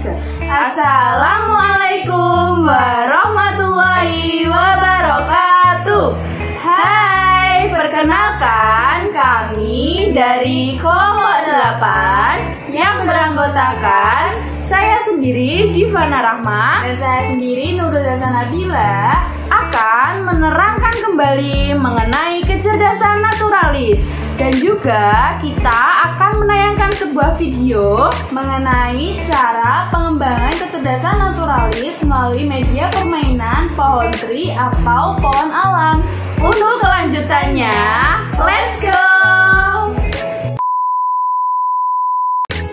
Assalamualaikum warahmatullahi wabarakatuh. Hai, perkenalkan kami dari kelompok 8 yang beranggotakan saya sendiri Divana Rahma dan saya sendiri Nurul Nabila akan menerangkan kembali mengenai kecerdasan naturalis. Dan juga kita akan menayangkan sebuah video mengenai cara pengembangan kecerdasan naturalis melalui media permainan pohon tri atau pohon alam. Untuk kelanjutannya, let's go!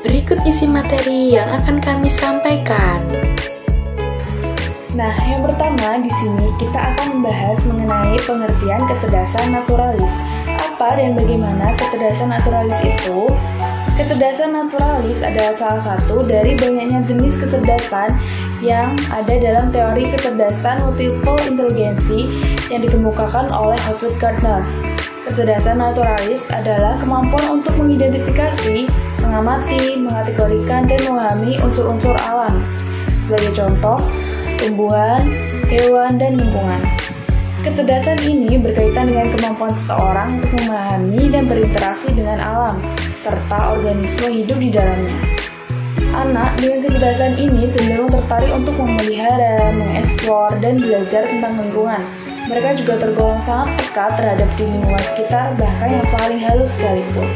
Berikut isi materi yang akan kami sampaikan. Nah, yang pertama di sini kita akan membahas mengenai pengertian kecerdasan naturalis. Apa dan bagaimana kecerdasan naturalis itu? Kecerdasan naturalis adalah salah satu dari banyaknya jenis kecerdasan yang ada dalam teori kecerdasan multiple intelijensi yang dikemukakan oleh Howard Gardner. Kecerdasan naturalis adalah kemampuan untuk mengidentifikasi, mengamati, mengategorikan, dan memahami unsur-unsur alam. Sebagai contoh, tumbuhan, hewan, dan lingkungan. Kecerdasan ini berkaitan dengan kemampuan seseorang untuk memahami dan berinteraksi dengan alam, serta organisme hidup di dalamnya. Anak dengan kecerdasan ini cenderung tertarik untuk memelihara, mengeksplor, dan belajar tentang lingkungan. Mereka juga tergolong sangat peka terhadap di lingkungan sekitar, bahkan yang paling halus sekalipun.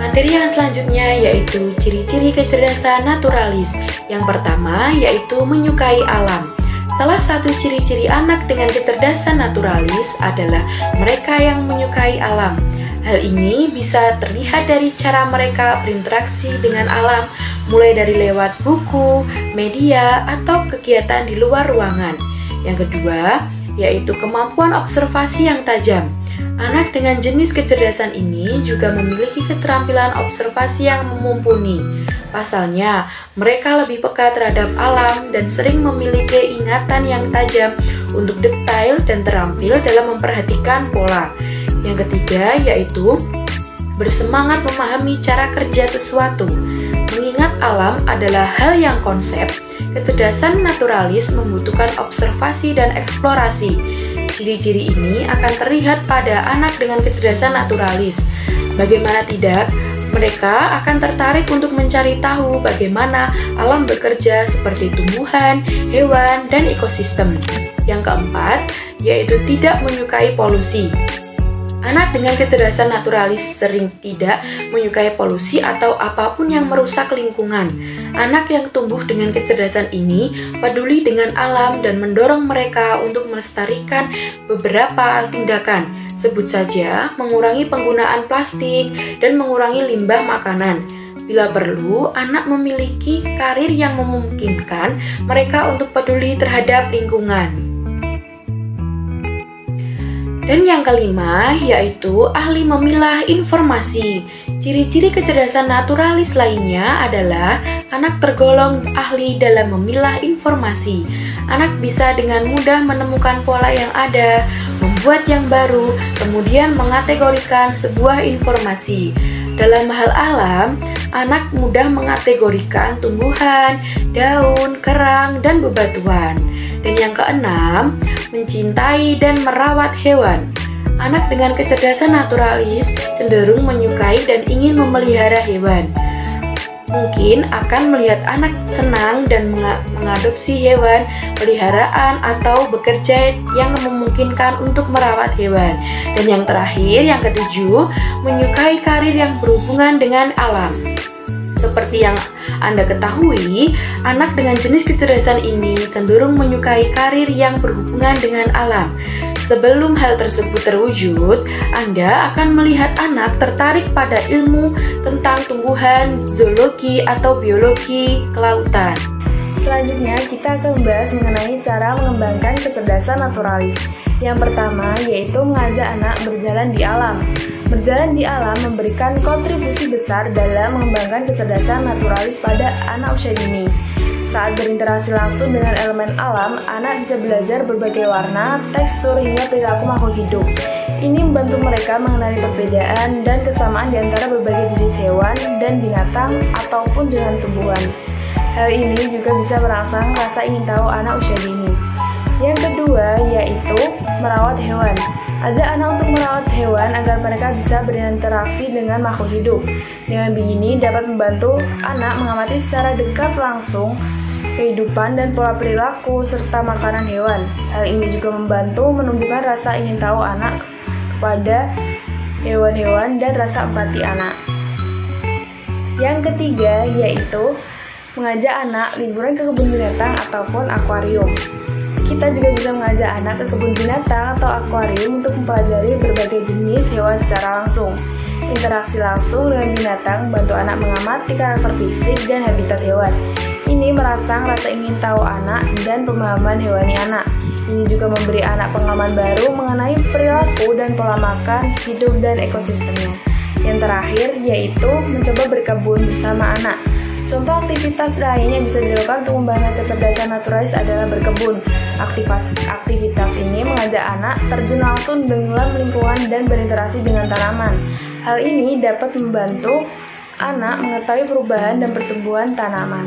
Materi yang selanjutnya yaitu ciri-ciri kecerdasan naturalis. Yang pertama yaitu menyukai alam. Salah satu ciri-ciri anak dengan kecerdasan naturalis adalah mereka yang menyukai alam. Hal ini bisa terlihat dari cara mereka berinteraksi dengan alam, mulai dari lewat buku, media, atau kegiatan di luar ruangan. Yang kedua, yaitu kemampuan observasi yang tajam. Anak dengan jenis kecerdasan ini juga memiliki keterampilan observasi yang mumpuni. Pasalnya, mereka lebih peka terhadap alam dan sering memiliki ingatan yang tajam untuk detail dan terampil dalam memperhatikan pola. Yang ketiga, yaitu bersemangat memahami cara kerja sesuatu. Mengingat alam adalah hal yang konsep, kecerdasan naturalis membutuhkan observasi dan eksplorasi. Ciri-ciri ini akan terlihat pada anak dengan kecerdasan naturalis. Bagaimana tidak, mereka akan tertarik untuk mencari tahu bagaimana alam bekerja seperti tumbuhan, hewan, dan ekosistem. Yang keempat, yaitu tidak menyukai polusi. Anak dengan kecerdasan naturalis sering tidak menyukai polusi atau apapun yang merusak lingkungan. Anak yang tumbuh dengan kecerdasan ini peduli dengan alam dan mendorong mereka untuk melestarikan beberapa tindakan. Sebut saja mengurangi penggunaan plastik dan mengurangi limbah makanan. Bila perlu, anak memiliki karir yang memungkinkan mereka untuk peduli terhadap lingkungan. Dan yang kelima, yaitu ahli memilah informasi. Ciri-ciri kecerdasan naturalis lainnya adalah anak tergolong ahli dalam memilah informasi. Anak bisa dengan mudah menemukan pola yang ada, membuat yang baru, kemudian mengategorikan sebuah informasi. Dalam hal alam, anak mudah mengategorikan tumbuhan, daun, kerang, dan bebatuan. Dan yang keenam, mencintai dan merawat hewan. Anak dengan kecerdasan naturalis cenderung menyukai dan ingin memelihara hewan. Mungkin akan melihat anak senang dan mengadopsi hewan peliharaan atau bekerja yang memungkinkan untuk merawat hewan. Dan yang terakhir, yang ketujuh, menyukai karir yang berhubungan dengan alam. Seperti yang Anda ketahui, anak dengan jenis kecerdasan ini cenderung menyukai karir yang berhubungan dengan alam. Sebelum hal tersebut terwujud, Anda akan melihat anak tertarik pada ilmu tentang tumbuhan, zoologi, atau biologi kelautan. Selanjutnya, kita akan membahas mengenai cara mengembangkan kecerdasan naturalis. Yang pertama, yaitu mengajak anak berjalan di alam. Berjalan di alam memberikan kontribusi besar dalam mengembangkan kecerdasan naturalis pada anak usia dini. Saat berinteraksi langsung dengan elemen alam, anak bisa belajar berbagai warna, tekstur, hingga perilaku makhluk hidup. Ini membantu mereka mengenali perbedaan dan kesamaan di antara berbagai jenis hewan dan binatang ataupun dengan tumbuhan. Hal ini juga bisa merangsang rasa ingin tahu anak usia dini. Yang kedua yaitu merawat hewan. Ajak anak untuk merawat hewan agar mereka bisa berinteraksi dengan makhluk hidup. Dengan begini dapat membantu anak mengamati secara dekat langsung kehidupan dan pola perilaku serta makanan hewan. Hal ini juga membantu menumbuhkan rasa ingin tahu anak pada hewan-hewan dan rasa empati anak. Yang ketiga yaitu mengajak anak liburan ke kebun binatang ataupun akuarium. Kita juga bisa mengajak anak ke kebun binatang atau akuarium untuk mempelajari berbagai jenis hewan secara langsung. Interaksi langsung dengan binatang membantu anak mengamati karakter fisik dan habitat hewan. Ini merangsang rasa ingin tahu anak dan pemahaman hewani anak. Ini juga memberi anak pengalaman baru mengenai perilaku dan pola makan, hidup, dan ekosistemnya. Yang terakhir yaitu mencoba berkebun bersama anak. Contoh aktivitas lain yang bisa dilakukan untuk membangun kecerdasan naturalis adalah berkebun. Aktivitas ini mengajak anak terjun langsung dalam lingkungan dan berinteraksi dengan tanaman. Hal ini dapat membantu anak mengetahui perubahan dan pertumbuhan tanaman.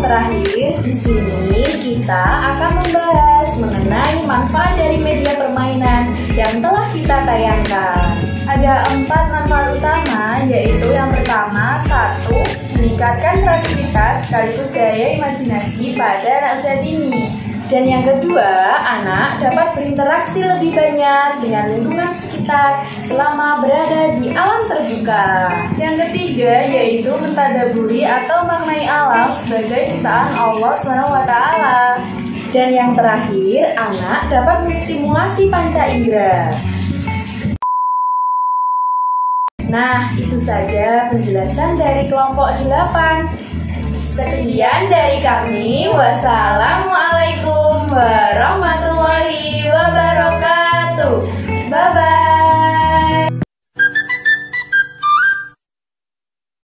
terakhir, di sini kita akan membahas mengenai manfaat dari media permainan yang telah kita tayangkan. Ada 4 manfaat utama, yaitu yang pertama, 1. Meningkatkan kreativitas sekaligus daya imajinasi pada anak usia dini. Dan yang kedua, anak dapat berinteraksi lebih banyak dengan lingkungan sekitar selama berada di alam terbuka. Yang ketiga, yaitu mentadaburi atau maknai alam sebagai ciptaan Allah SWT. Dan yang terakhir, anak dapat menstimulasi panca indera. Nah, itu saja penjelasan dari kelompok 8. Sekian dari kami. Wassalamualaikum warahmatullahi